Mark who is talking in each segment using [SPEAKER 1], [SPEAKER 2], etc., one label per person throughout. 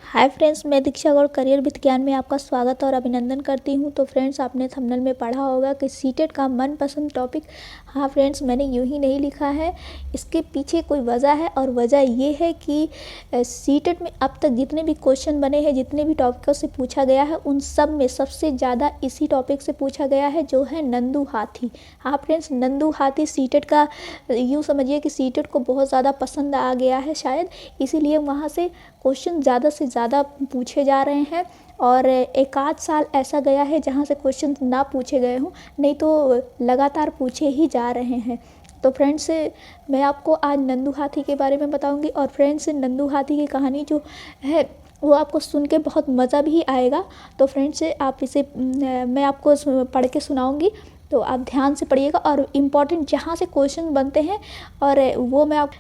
[SPEAKER 1] Hi friends, मैं दीक्षा और career with ज्ञान में आपका स्वागत और अभिनंदन करती हूं। तो फ्रेंड्स, आपने थंबनेल में पढ़ा होगा कि सीटेट का मनपसंद टॉपिक। हाँ फ्रेंड्स, मैंने यूं ही नहीं लिखा है, इसके पीछे कोई वजह है और वजह ये है कि सीटेट में अब तक जितने भी क्वेश्चन बने हैं, जितने भी टॉपिकों से पूछा गया है, उन सब में सबसे ज़्यादा इसी टॉपिक से पूछा गया है, जो है नंदू हाथी। हाँ फ्रेंड्स, नंदू हाथी सीटेट का यूँ समझिए कि सीटेट को बहुत ज़्यादा पसंद आ गया है शायद, इसीलिए वहाँ से क्वेश्चन ज़्यादा से ज़्यादा पूछे जा रहे हैं। और एक आध साल ऐसा गया है जहाँ से क्वेश्चन ना पूछे गए हों, नहीं तो लगातार पूछे ही जा रहे हैं। तो फ्रेंड्स, मैं आपको आज नंदू हाथी के बारे में बताऊंगी। और फ्रेंड्स, नंदू हाथी की कहानी जो है वो आपको सुन के बहुत मज़ा भी आएगा। तो फ्रेंड्स, आप इसे मैं आपको पढ़ के सुनाऊंगी, तो आप ध्यान से पढ़िएगा और इम्पॉर्टेंट जहाँ से क्वेश्चन बनते हैं और वो मैं आप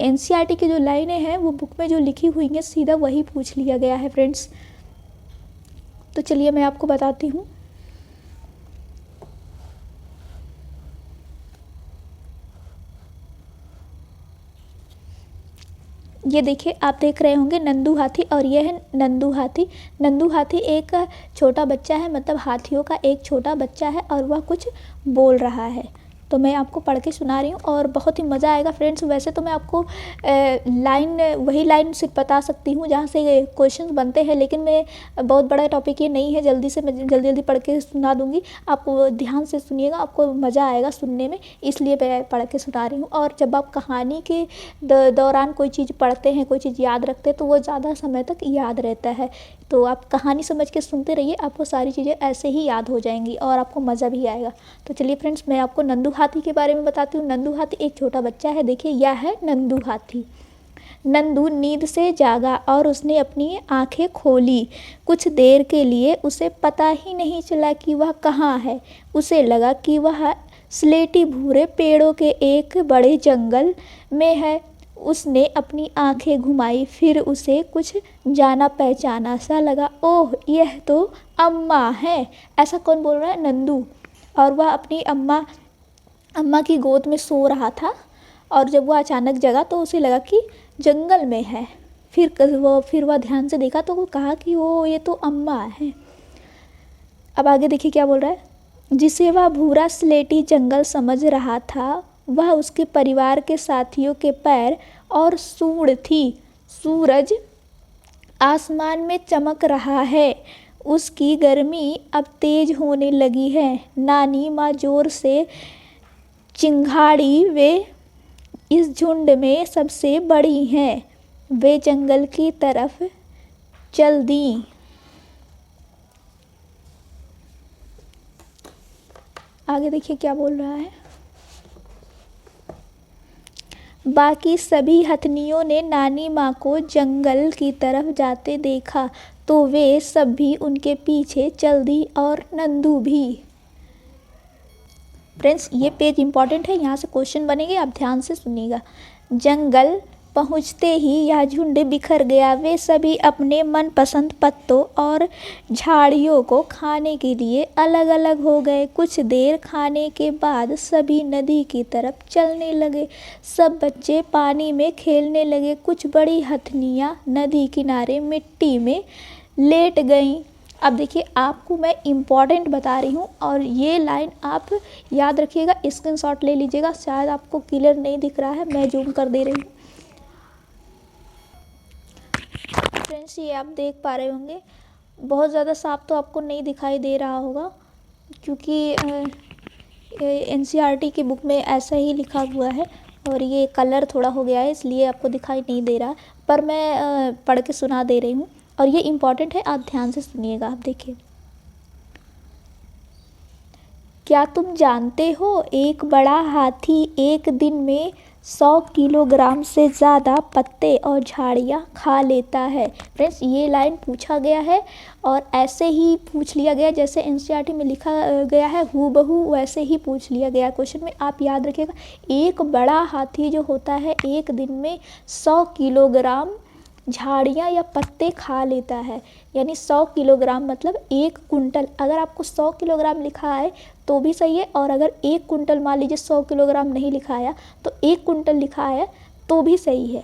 [SPEAKER 1] एनसीईआरटी की जो लाइनें हैं वो बुक में जो लिखी हुई हैं सीधा वही पूछ लिया गया है फ्रेंड्स। तो चलिए मैं आपको बताती हूँ। ये देखिए, आप देख रहे होंगे नंदू हाथी, और ये है नंदू हाथी। नंदू हाथी एक छोटा बच्चा है, मतलब हाथियों का एक छोटा बच्चा है और वह कुछ बोल रहा है। तो मैं आपको पढ़ के सुना रही हूँ और बहुत ही मज़ा आएगा फ्रेंड्स। वैसे तो मैं आपको वही लाइन सिर्फ बता सकती हूँ जहाँ से क्वेश्चन बनते हैं, लेकिन मैं बहुत बड़ा टॉपिक ये नहीं है, जल्दी से मैं जल्दी पढ़ के सुना दूँगी। आप ध्यान से सुनिएगा, आपको मज़ा आएगा सुनने में, इसलिए मैं पढ़ के सुना रही हूँ। और जब आप कहानी के दौरान कोई चीज़ पढ़ते हैं, कोई चीज़ याद रखते हैं, तो वो ज़्यादा समय तक याद रहता है। तो आप कहानी समझ के सुनते रहिए, आपको सारी चीज़ें ऐसे ही याद हो जाएंगी और आपको मज़ा भी आएगा। तो चलिए फ्रेंड्स, मैं आपको नंदू हाथी के बारे में बताती हूँ। नंदू हाथी एक छोटा बच्चा है। देखिए, यह है नंदू हाथी। नंदू नींद से जागा और उसने अपनी आंखें खोली। कुछ देर के लिए उसे पता ही नहीं चला कि वह कहाँ है। उसे लगा कि वह स्लेटी भूरे पेड़ों के एक बड़े जंगल में है। उसने अपनी आंखें घुमाई, फिर उसे कुछ जाना पहचाना सा लगा। ओह, यह तो अम्मा है। ऐसा कौन बोल रहा है? नंदू। और वह अपनी अम्मा की गोद में सो रहा था, और जब वह अचानक जगा तो उसे लगा कि जंगल में है। फिर वह ध्यान से देखा तो वो कहा कि ओ, ये तो अम्मा है। अब आगे देखिए क्या बोल रहा है। जिसे वह भूरा स्लेटी जंगल समझ रहा था, वह उसके परिवार के साथियों के पैर और सूंड थी। सूरज आसमान में चमक रहा है। उसकी गर्मी अब तेज होने लगी है। नानी माँ जोर से चिंगाड़ी। वे इस झुंड में सबसे बड़ी हैं। वे जंगल की तरफ चल दी। आगे देखिए क्या बोल रहा है। बाकी सभी हथनियों ने नानी माँ को जंगल की तरफ जाते देखा, तो वे सब भी उनके पीछे चल दी, और नंदू भी। फ्रेंड्स, ये पेज इंपॉर्टेंट है, यहाँ से क्वेश्चन बनेंगे, आप ध्यान से सुनिएगा। जंगल पहुँचते ही यह झुंड बिखर गया। वे सभी अपने मनपसंद पत्तों और झाड़ियों को खाने के लिए अलग अलग हो गए। कुछ देर खाने के बाद सभी नदी की तरफ चलने लगे। सब बच्चे पानी में खेलने लगे। कुछ बड़ी हथनियाँ नदी किनारे मिट्टी में लेट गईं। अब देखिए, आपको मैं इम्पॉर्टेंट बता रही हूँ और ये लाइन आप याद रखिएगा, स्क्रीनशॉट ले लीजिएगा। शायद आपको क्लियर नहीं दिख रहा है, मैं जूम कर दे रही हूँ। फ्रेंड्स, ये आप देख पा रहे होंगे, बहुत ज़्यादा साफ तो आपको नहीं दिखाई दे रहा होगा, क्योंकि एनसीईआरटी की बुक में ऐसा ही लिखा हुआ है और ये कलर थोड़ा हो गया है, इसलिए आपको दिखाई नहीं दे रहा। पर मैं पढ़ के सुना दे रही हूँ और ये इम्पॉर्टेंट है, आप ध्यान से सुनिएगा। आप देखिए, क्या तुम जानते हो, एक बड़ा हाथी एक दिन में 100 किलोग्राम से ज़्यादा पत्ते और झाड़ियाँ खा लेता है। फ्रेंड्स, ये लाइन पूछा गया है और ऐसे ही पूछ लिया गया जैसे एनसीईआरटी में लिखा गया है, हूबहू वैसे ही पूछ लिया गया क्वेश्चन में। आप याद रखिएगा, एक बड़ा हाथी जो होता है एक दिन में 100 किलोग्राम झाड़ियाँ या पत्ते खा लेता है, यानी 100 किलोग्राम मतलब 1 कुंटल। अगर आपको 100 किलोग्राम लिखा है तो भी सही है, और अगर 1 कुंटल, मान लीजिए 100 किलोग्राम नहीं लिखा आया तो 1 कुंटल लिखा है तो भी सही है।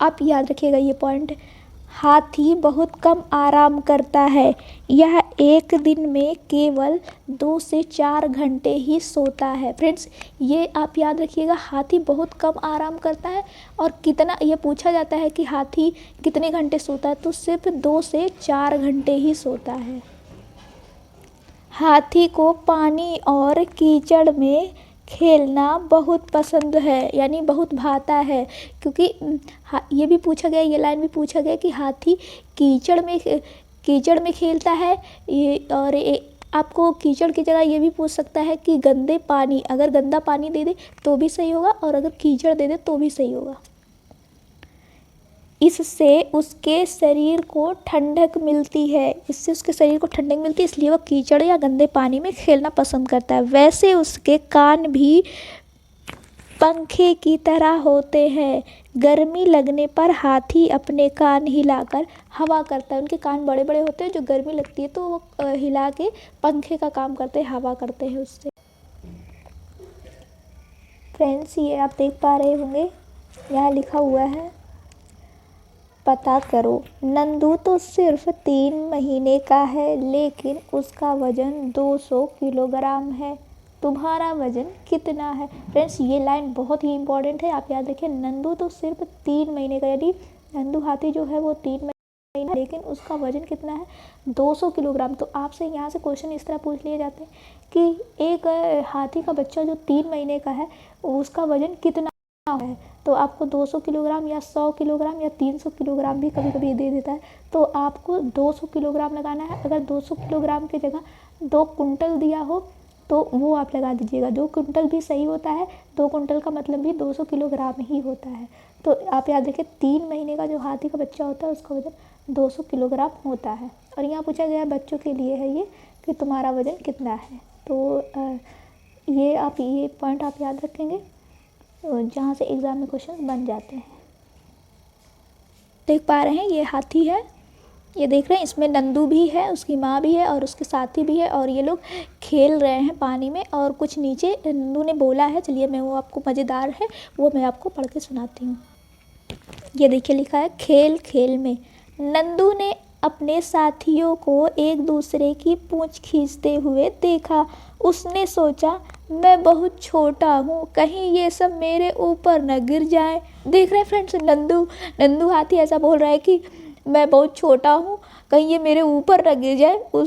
[SPEAKER 1] आप याद रखिएगा ये पॉइंट। हाथी बहुत कम आराम करता है, यह एक दिन में केवल 2 से 4 घंटे ही सोता है। फ्रेंड्स ये आप याद रखिएगा, हाथी बहुत कम आराम करता है और कितना, ये पूछा जाता है कि हाथी कितने घंटे सोता है, तो सिर्फ 2 से 4 घंटे ही सोता है। हाथी को पानी और कीचड़ में खेलना बहुत पसंद है, यानी बहुत भाता है, क्योंकि ये भी पूछा गया, ये लाइन भी पूछा गया कि हाथी कीचड़ में खेलता है। और आपको कीचड़ की जगह ये भी पूछ सकता है कि गंदे पानी, अगर गंदा पानी दे दे तो भी सही होगा और अगर कीचड़ दे दे तो भी सही होगा। इससे उसके शरीर को ठंडक मिलती है, इसलिए वह कीचड़ या गंदे पानी में खेलना पसंद करता है। वैसे उसके कान भी पंखे की तरह होते हैं। गर्मी लगने पर हाथी अपने कान हिलाकर हवा करता है। उनके कान बड़े बड़े होते हैं, जो गर्मी लगती है तो वो हिला के पंखे का काम करते हैं, हवा करते हैं उससे। फ्रेंड्स ये आप देख पा रहे होंगे, यहाँ लिखा हुआ है पता करो। नंदू तो सिर्फ 3 महीने का है, लेकिन उसका वजन 200 किलोग्राम है। तुम्हारा वजन कितना है? फ्रेंड्स ये लाइन बहुत ही इंपॉर्टेंट है, आप याद रखिए। नंदू तो सिर्फ 3 महीने का, यानी नंदू हाथी जो है वो 3 महीने, लेकिन उसका वजन कितना है? 200 किलोग्राम। तो आपसे यहाँ से क्वेश्चन इस तरह पूछ लिए जाते हैं कि एक हाथी का बच्चा जो 3 महीने का है उसका वजन कितना है, तो आपको 200 किलोग्राम या 100 किलोग्राम या 300 किलोग्राम भी कभी कभी दे देता है, तो आपको 200 किलोग्राम लगाना है। अगर 200 किलोग्राम की जगह 2 कुंटल दिया हो तो वो आप लगा दीजिएगा। 2 कुंटल भी सही होता है, 2 कुंटल का मतलब भी 200 किलोग्राम ही होता है। तो आप याद रखिए 3 महीने का जो हाथी का बच्चा होता है उसका वजन 200 किलोग्राम होता है। और यहाँ पूछा गया बच्चों के लिए है ये कि तुम्हारा वजन कितना है। तो ये पॉइंट आप याद रखेंगे जहाँ से एग्ज़ाम में क्वेश्चन बन जाते हैं। देख पा रहे हैं ये हाथी है, ये देख रहे हैं, इसमें नंदू भी है, उसकी माँ भी है और उसके साथी भी है, और ये लोग खेल रहे हैं पानी में। और कुछ नीचे नंदू ने बोला है, चलिए मैं वो आपको, मज़ेदार है वो मैं आपको पढ़ के सुनाती हूँ। ये देखिए लिखा है, खेल खेल में नंदू ने अपने साथियों को एक दूसरे की पूंछ खींचते हुए देखा। उसने सोचा मैं बहुत छोटा हूँ, कहीं ये सब मेरे ऊपर न गिर जाए। देख रहे हैं फ्रेंड्स, नंदू हाथी ऐसा बोल रहा है कि मैं बहुत छोटा हूँ, कहीं ये मेरे ऊपर न गिर जाए।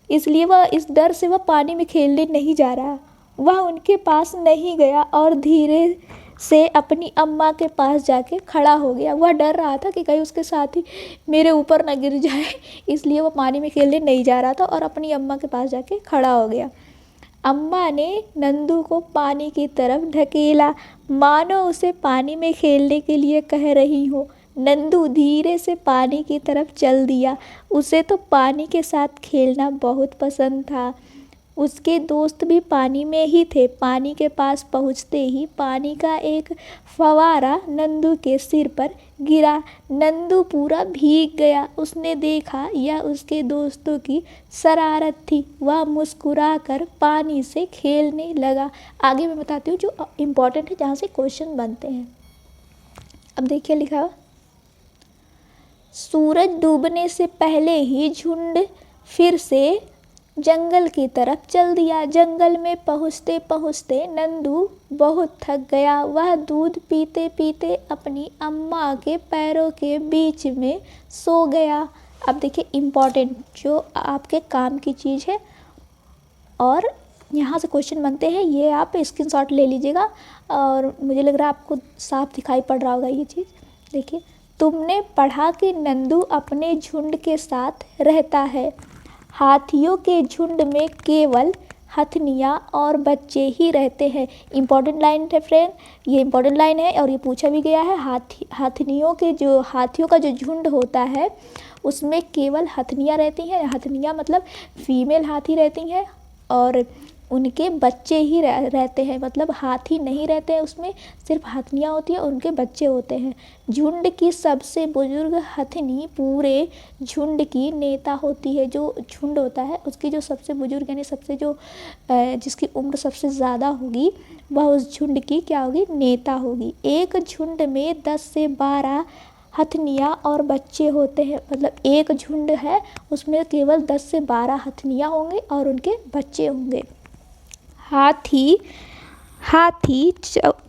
[SPEAKER 1] इसलिए वह, इस डर से वह पानी में खेलने नहीं जा रहा। वह उनके पास नहीं गया और धीरे से अपनी अम्मा के पास जाके खड़ा हो गया। वह डर रहा था कि कहीं उसके साथी मेरे ऊपर न गिर जाए, इसलिए वह पानी में खेलने नहीं जा रहा था और अपनी अम्मा के पास जाके खड़ा हो गया। अम्मा ने नंदू को पानी की तरफ ढकेला, मानो उसे पानी में खेलने के लिए कह रही हो। नंदू धीरे से पानी की तरफ चल दिया। उसे तो पानी के साथ खेलना बहुत पसंद था। उसके दोस्त भी पानी में ही थे। पानी के पास पहुंचते ही पानी का एक फव्वारा नंदू के सिर पर गिरा। नंदू पूरा भीग गया। उसने देखा यह उसके दोस्तों की शरारत थी। वह मुस्कुराकर पानी से खेलने लगा। आगे मैं बताती हूँ जो इम्पोर्टेंट है, जहाँ से क्वेश्चन बनते हैं। अब देखिए लिखा, सूरज डूबने से पहले ही झुंड फिर से जंगल की तरफ चल दिया। जंगल में पहुँचते पहुँचते नंदू बहुत थक गया। वह दूध पीते पीते अपनी अम्मा के पैरों के बीच में सो गया। अब देखिए इम्पॉर्टेंट, जो आपके काम की चीज़ है और यहाँ से क्वेश्चन बनते हैं, ये आप स्क्रीनशॉट ले लीजिएगा। और मुझे लग रहा है आपको साफ दिखाई पड़ रहा होगा ये चीज़। देखिए, तुमने पढ़ा कि नंदू अपने झुंड के साथ रहता है। हाथियों के झुंड में केवल हथनियाँ और बच्चे ही रहते हैं। इम्पॉर्टेंट लाइन है फ्रेंड, ये इम्पॉर्टेंट लाइन है और ये पूछा भी गया है। हाथियों का जो झुंड होता है उसमें केवल हथनियाँ रहती हैं। हथनियाँ मतलब फीमेल हाथी रहती हैं और उनके बच्चे ही रहते हैं, मतलब हाथी नहीं रहते हैं उसमें, सिर्फ हथनियाँ होती हैं और उनके बच्चे होते हैं। झुंड की सबसे बुजुर्ग हथनी पूरे झुंड की नेता होती है। जो झुंड होता है उसकी जो सबसे बुजुर्ग, यानी सबसे जो जिसकी उम्र सबसे ज़्यादा होगी, वह उस झुंड की क्या होगी? नेता होगी। एक झुंड में 10 से 12 हथनियाँ और बच्चे होते हैं। मतलब एक झुंड है उसमें केवल 10 से 12 हथनियाँ होंगे और उनके बच्चे होंगे। हाथी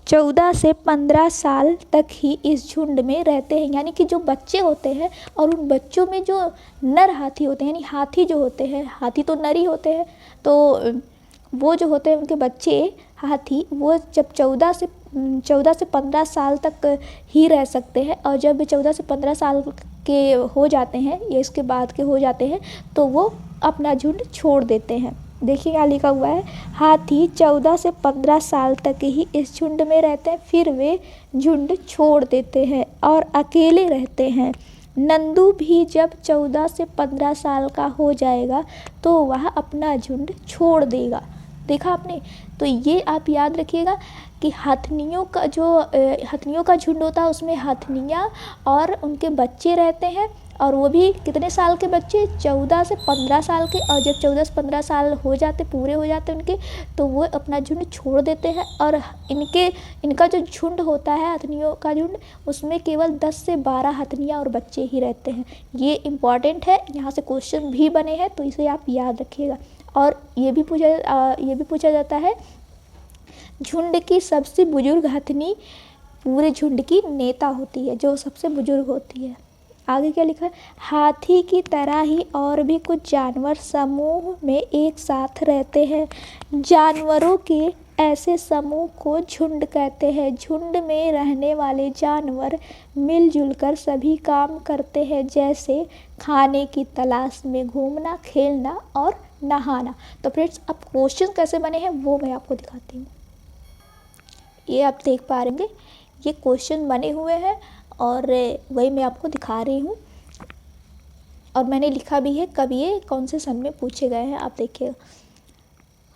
[SPEAKER 1] 14 से 15 साल तक ही इस झुंड में रहते हैं। यानी कि जो बच्चे होते हैं और उन बच्चों में जो नर हाथी होते हैं, यानी हाथी जो होते हैं, हाथी तो नर ही होते हैं, तो वो जो होते हैं उनके बच्चे हाथी, वो जब 14 से 15 साल तक ही रह सकते हैं। और जब 14 से 15 साल के हो जाते हैं या इसके बाद के हो जाते हैं तो वो अपना झुंड छोड़ देते हैं। देखिए यहाँ लिखा हुआ है, हाथी 14 से 15 साल तक ही इस झुंड में रहते हैं, फिर वे झुंड छोड़ देते हैं और अकेले रहते हैं। नंदू भी जब 14 से 15 साल का हो जाएगा तो वह अपना झुंड छोड़ देगा। देखा आपने? तो ये आप याद रखिएगा कि हथनियों का झुंड होता है, उसमें हथनियाँ और उनके बच्चे रहते हैं, और वो भी कितने साल के बच्चे? 14 से 15 साल के। और जब 14 से 15 साल पूरे हो जाते उनके, तो वो अपना झुंड छोड़ देते हैं। और इनका जो झुंड होता है, हथनियों का झुंड, उसमें केवल 10 से 12 हथनियाँ और बच्चे ही रहते हैं। ये इम्पॉर्टेंट है, यहाँ से क्वेश्चन भी बने हैं, तो इसे आप याद रखिएगा। और ये भी पूछा जाता है, झुंड की सबसे बुजुर्ग हथनी पूरे झुंड की नेता होती है, जो सबसे बुजुर्ग होती है। आगे क्या लिखा है? हाथी की तरह ही और भी कुछ जानवर समूह में एक साथ रहते हैं। जानवरों के ऐसे समूह को झुंड कहते हैं। झुंड में रहने वाले जानवर मिलजुल कर सभी काम करते हैं, जैसे खाने की तलाश में घूमना, खेलना और नहाना। तो फ्रेंड्स, अब क्वेश्चन कैसे बने हैं वो मैं आपको दिखाती हूँ। ये आप देख पा रहे हैं, ये क्वेश्चन बने हुए हैं और वही मैं आपको दिखा रही हूँ, और मैंने लिखा भी है कब ये कौन से सन में पूछे गए हैं। आप देखिए,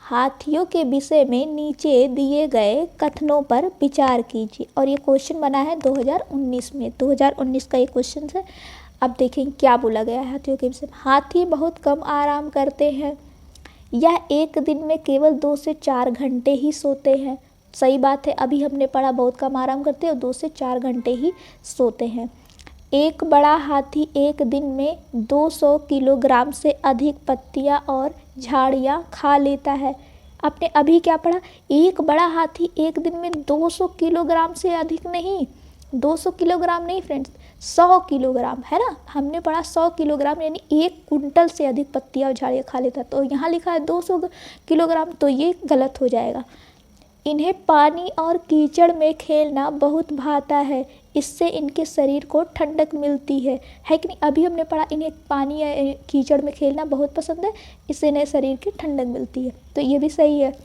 [SPEAKER 1] हाथियों के विषय में नीचे दिए गए कथनों पर विचार कीजिए। और ये क्वेश्चन बना है 2019 में, 2019 का ये क्वेश्चन है। अब देखें क्या बोला गया है हाथियों के विषय में। हाथी बहुत कम आराम करते हैं, यह एक दिन में केवल 2 से 4 घंटे ही सोते हैं। सही बात है, अभी हमने पढ़ा बहुत कम आराम करते हैं और 2 से 4 घंटे ही सोते हैं। एक बड़ा हाथी एक दिन में 200 किलोग्राम से अधिक पत्तियां और झाड़ियां खा लेता है। आपने अभी क्या पढ़ा? एक बड़ा हाथी एक दिन में 200 किलोग्राम से अधिक नहीं, 200 किलोग्राम नहीं फ्रेंड्स, 100 किलोग्राम, है ना। हमने पढ़ा 100 किलोग्राम यानी 1 कुंटल से अधिक पत्तियां और झाड़ियाँ खा लेता है। तो यहाँ लिखा है 200 किलोग्राम, तो ये गलत हो जाएगा। इन्हें पानी और कीचड़ में खेलना बहुत भाता है, इससे इनके शरीर को ठंडक मिलती है कि नहीं। अभी हमने पढ़ा इन्हें पानी या कीचड़ में खेलना बहुत पसंद है, इससे इन्हें शरीर की ठंडक मिलती है, तो ये भी सही है।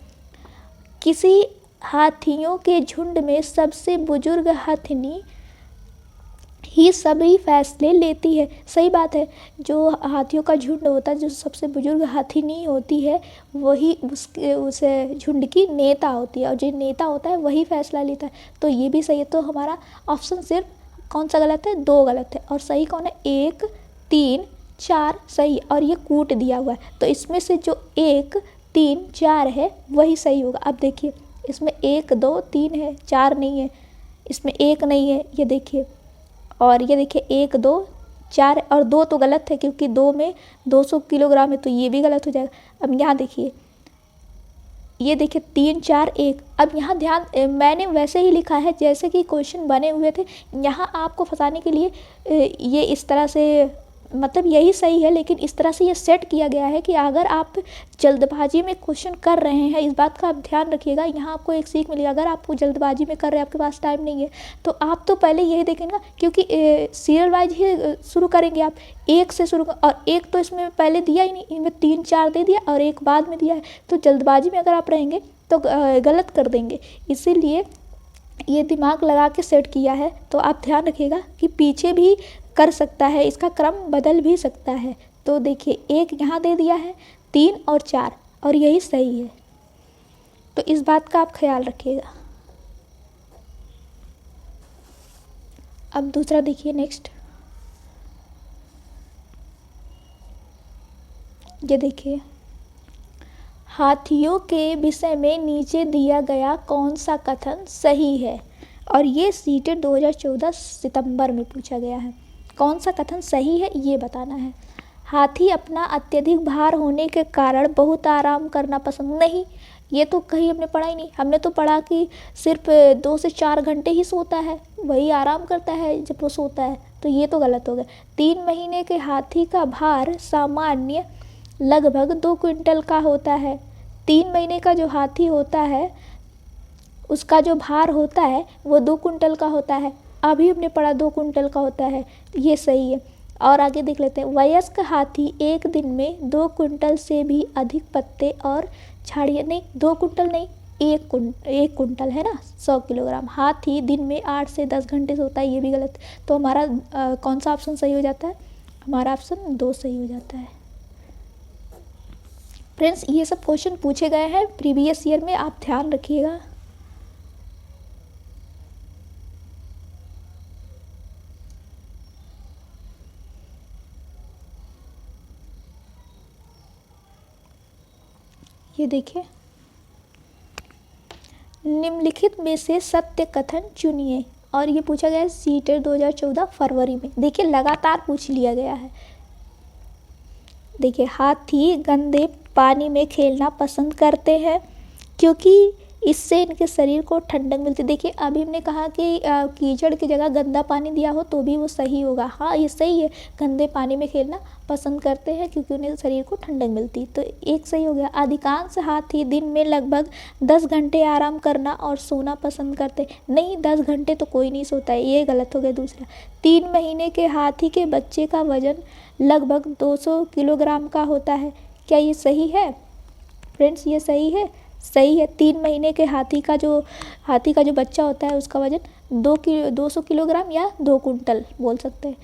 [SPEAKER 1] किसी हाथियों के झुंड में सबसे बुजुर्ग हथनी ही सभी फैसले लेती है। सही बात है, जो हाथियों का झुंड होता है, जो सबसे बुजुर्ग हथनी होती है, वही उस झुंड की नेता होती है, और जो नेता होता है वही फैसला लेता है। तो ये भी सही है। तो हमारा ऑप्शन सिर्फ कौन सा गलत है? 2 गलत है, और सही कौन है? 1, 3, 4 सही। और ये कूट दिया हुआ है, तो इसमें से जो 1, 3, 4 है वही सही होगा। अब देखिए, इसमें 1, 2, 3 है, 4 नहीं है, इसमें 1 नहीं है, ये देखिए, और ये देखिए 1, 2, 4, और 2 तो गलत है क्योंकि 2 में 200 किलोग्राम है, तो ये भी गलत हो जाएगा। अब यहाँ देखिए, ये देखिए 3, 4, 1। अब यहाँ ध्यान, मैंने वैसे ही लिखा है जैसे कि क्वेश्चन बने हुए थे। यहाँ आपको फंसाने के लिए ये इस तरह से, मतलब यही सही है, लेकिन इस तरह से ये सेट किया गया है कि अगर आप जल्दबाजी में क्वेश्चन कर रहे हैं, इस बात का आप ध्यान रखिएगा। यहाँ आपको एक सीख मिलेगी। अगर आप जल्दबाजी में कर रहे हैं, आपके पास टाइम नहीं है, तो आप तो पहले यही देखेंगे ना, क्योंकि सीरियल वाइज ही शुरू करेंगे आप, 1 से शुरू और 1 तो इसमें पहले दिया ही नहीं, इनमें 3, 4 दे दिया और 1 बाद में दिया है। तो जल्दबाजी में अगर आप रहेंगे तो गलत कर देंगे, इसीलिए ये दिमाग लगा के सेट किया है। तो आप ध्यान रखिएगा कि पीछे भी कर सकता है, इसका क्रम बदल भी सकता है। तो देखिए 1 यहाँ दे दिया है, 3 और 4, और यही सही है। तो इस बात का आप ख्याल रखिएगा। अब दूसरा देखिए, नेक्स्ट ये देखिए, हाथियों के विषय में नीचे दिया गया कौन सा कथन सही है? और ये सीटेट 2014 सितंबर में पूछा गया है। कौन सा कथन सही है ये बताना है। हाथी अपना अत्यधिक भार होने के कारण बहुत आराम करना पसंद नहीं, ये तो कहीं हमने पढ़ा ही नहीं। हमने तो पढ़ा कि सिर्फ 2 से 4 घंटे ही सोता है, वही आराम करता है जब वो सोता है, तो ये तो गलत हो गया। 3 महीने के हाथी का भार सामान्य लगभग 2 क्विंटल का होता है। 3 महीने का जो हाथी होता है उसका जो भार होता है वो 2 कुंटल का होता है। अभी हमने पढ़ा 2 कुंटल का होता है, ये सही है। और आगे देख लेते हैं। वयस्क हाथी एक दिन में 2 कुंटल से भी अधिक पत्ते और झाड़ियाँ, नहीं 2 कुंटल नहीं, 1 कुंटल है ना, 100 किलोग्राम। हाथी दिन में 8 से 10 घंटे सोता है, ये भी गलत। तो हमारा कौन सा ऑप्शन सही हो जाता है? हमारा ऑप्शन 2 सही हो जाता है। फ्रेंड्स, ये सब क्वेश्चन पूछे गए हैं प्रीवियस ईयर में, आप ध्यान रखिएगा। ये देखिए, निम्नलिखित में से सत्य कथन चुनिए, और ये पूछा गया है सीटेट 2014 फरवरी में। देखिए लगातार पूछ लिया गया है। देखिए, हाथी गंदे पानी में खेलना पसंद करते हैं क्योंकि इससे इनके शरीर को ठंडक मिलती है। देखिए अभी हमने कहा कि कीचड़ की जगह गंदा पानी दिया हो तो भी वो सही होगा। हाँ ये सही है, गंदे पानी में खेलना पसंद करते हैं क्योंकि उन्हें शरीर को ठंडक मिलती है, तो एक सही हो गया। अधिकांश हाथी दिन में लगभग 10 घंटे आराम करना और सोना पसंद करते, नहीं 10 घंटे तो कोई नहीं सोता है, ये गलत हो गया। दूसरा, 3 महीने के हाथी के बच्चे का वजन लगभग 200 किलोग्राम का होता है, क्या ये सही है? फ्रेंड्स ये सही है, सही है। 3 महीने के हाथी का जो बच्चा होता है उसका वजन 200 किलोग्राम या 2 कुंटल बोल सकते हैं।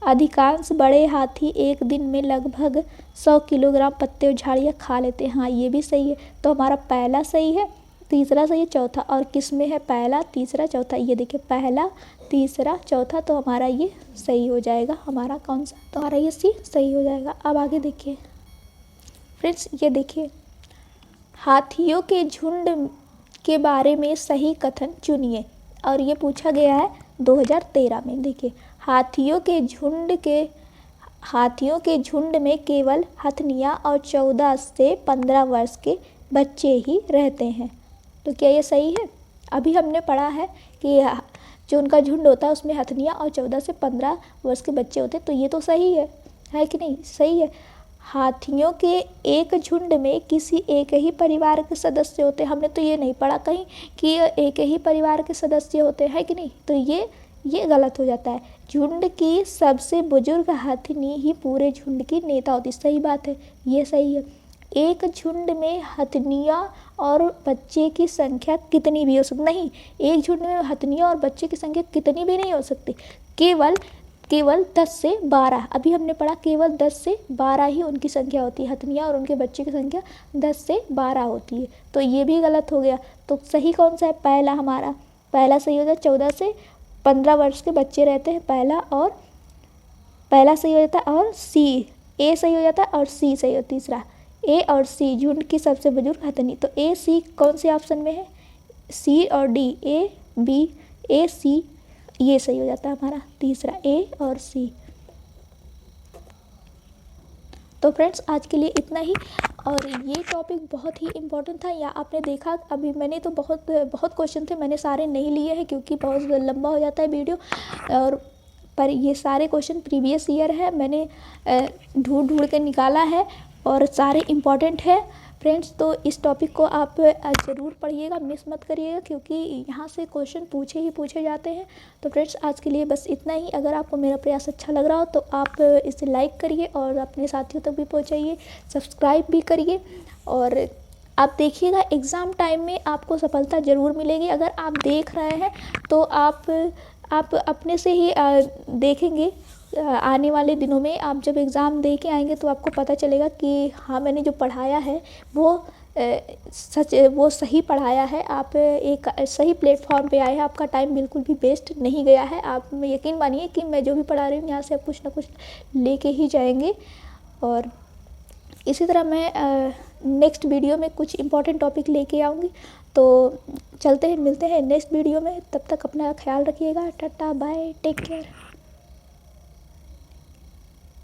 [SPEAKER 1] अधिकांश बड़े हाथी एक दिन में लगभग 100 किलोग्राम पत्ते और झाड़ियाँ खा लेते हैं, हाँ ये भी सही है। तो हमारा पहला सही है, तीसरा सही है, चौथा। और किस में है पहला, तीसरा, चौथा? ये देखिए पहला, तीसरा, चौथा, तो हमारा ये सही हो जाएगा। हमारा कौन सा? तो हमारा ये सी सही हो जाएगा। अब आगे देखिए फ्रेंड्स, ये देखिए, हाथियों के झुंड के बारे में सही कथन चुनिए, और ये पूछा गया है 2013 में। देखिए, हाथियों के झुंड में केवल हथनियाँ और 14 से 15 वर्ष के बच्चे ही रहते हैं, तो क्या ये सही है? अभी हमने पढ़ा है कि जो उनका झुंड होता है उसमें हथनियाँ और 14 से 15 वर्ष के बच्चे होते हैं, तो ये तो सही है कि नहीं? सही है। हाथियों के एक झुंड में किसी एक ही परिवार के सदस्य होते हैं, हमने तो ये नहीं पढ़ा कहीं कि एक ही परिवार के सदस्य होते हैं, कि नहीं? तो ये गलत हो जाता है। झुंड की सबसे बुजुर्ग हथनी ही पूरे झुंड की नेता होती, सही बात है, ये सही है। एक झुंड में हथनियाँ और बच्चे की संख्या कितनी भी हो सकती, नहीं, एक झुंड में हथनियाँ और बच्चे की संख्या कितनी भी नहीं हो सकती, केवल 10 से 12। अभी हमने पढ़ा केवल 10 से 12 ही उनकी संख्या होती है, हथनियाँ और उनके बच्चे की संख्या 10 से 12 होती है, तो ये भी गलत हो गया। तो सही कौन सा है? पहला, हमारा पहला सही हो जाता है। 14 से 15 वर्ष के बच्चे रहते हैं, पहला सही हो जाता है, और सी, ए सही हो जाता है और सी सही हो, तीसरा ए और सी, झुंड की सबसे बुजुर्ग हथनी। तो ए सी कौन से ऑप्शन में है? सी और डी, ए बी, ए सी, ये सही हो जाता है हमारा, तीसरा ए और सी। तो फ्रेंड्स आज के लिए इतना ही, और ये टॉपिक बहुत ही इम्पोर्टेंट था। या आपने देखा, अभी मैंने तो बहुत क्वेश्चन थे, मैंने सारे नहीं लिए हैं क्योंकि बहुत लंबा हो जाता है वीडियो, और पर ये सारे क्वेश्चन प्रीवियस ईयर है, मैंने ढूंढ के निकाला है और सारे इम्पॉर्टेंट है फ्रेंड्स। तो इस टॉपिक को आप ज़रूर पढ़िएगा, मिस मत करिएगा, क्योंकि यहाँ से क्वेश्चन पूछे जाते हैं। तो फ्रेंड्स आज के लिए बस इतना ही। अगर आपको मेरा प्रयास अच्छा लग रहा हो तो आप इसे लाइक करिए और अपने साथियों तक भी पहुँचाइए, सब्सक्राइब भी करिए, और आप देखिएगा एग्ज़ाम टाइम में आपको सफलता ज़रूर मिलेगी। अगर आप देख रहे हैं तो आप अपने से ही देखेंगे, आने वाले दिनों में आप जब एग्ज़ाम दे के आएंगे तो आपको पता चलेगा कि हाँ मैंने जो पढ़ाया है वो सही पढ़ाया है। आप एक सही प्लेटफॉर्म पे आए हैं, आपका टाइम बिल्कुल भी वेस्ट नहीं गया है। आप यकीन मानिए कि मैं जो भी पढ़ा रही हूँ यहाँ से आप कुछ ना कुछ लेके ही जाएंगे। और इसी तरह मैं नेक्स्ट वीडियो में कुछ इम्पोर्टेंट टॉपिक लेके आऊँगी। तो चलते हैं, मिलते हैं नेक्स्ट वीडियो में, तब तक अपना ख्याल रखिएगा। Tata bye, take care.